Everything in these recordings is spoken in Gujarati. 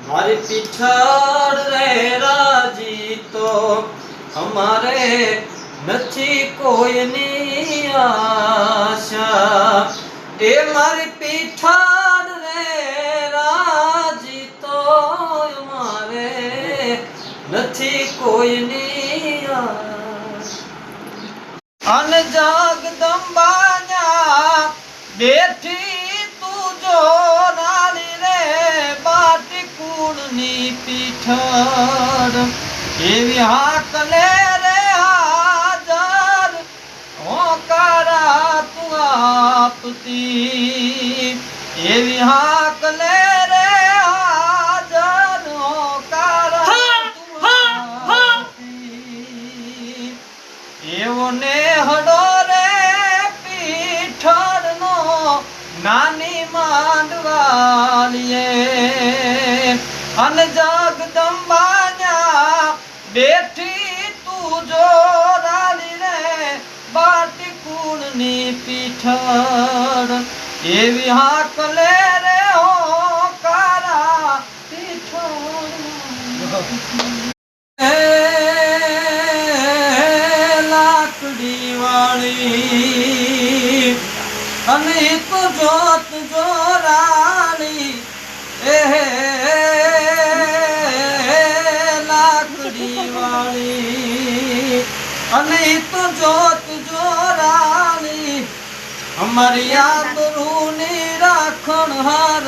મારી પીઠાડ રે રાજી તો અમારે નથી કોઈની આશા એ મારી પીઠાડ રે રાજી તો અમારે નથી કોઈની આશા અન જગદંબાના બેઠી તું જો નાની રે બાટી કુળની પીઠાડ એવી હાકલે રે હાજર હોકારા તું આપતી એવી હાકલે રે હાજર હોકારા તું આપતી એવો ને હડો રે પીઠાડનો નાની માંડવાલીએ અન જગદંબાના બેઠી તું જો રાલી રે બાટી કુળની પીઠાડ એવી હાકલે રે હોકારા પીઠાડ લાકડી વાળી અને તો જોત જોરાણી એ લાકડી વાળી અને તો જોત જોરાણી અમારી યાદરૂની રાખણ હાર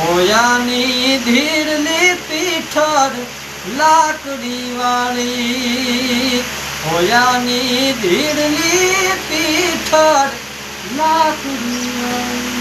હોયાની ધીરલી પીઠાડ લાકડી વાળી હોયાની ધીરલી પીઠાડ લાકડી વાળી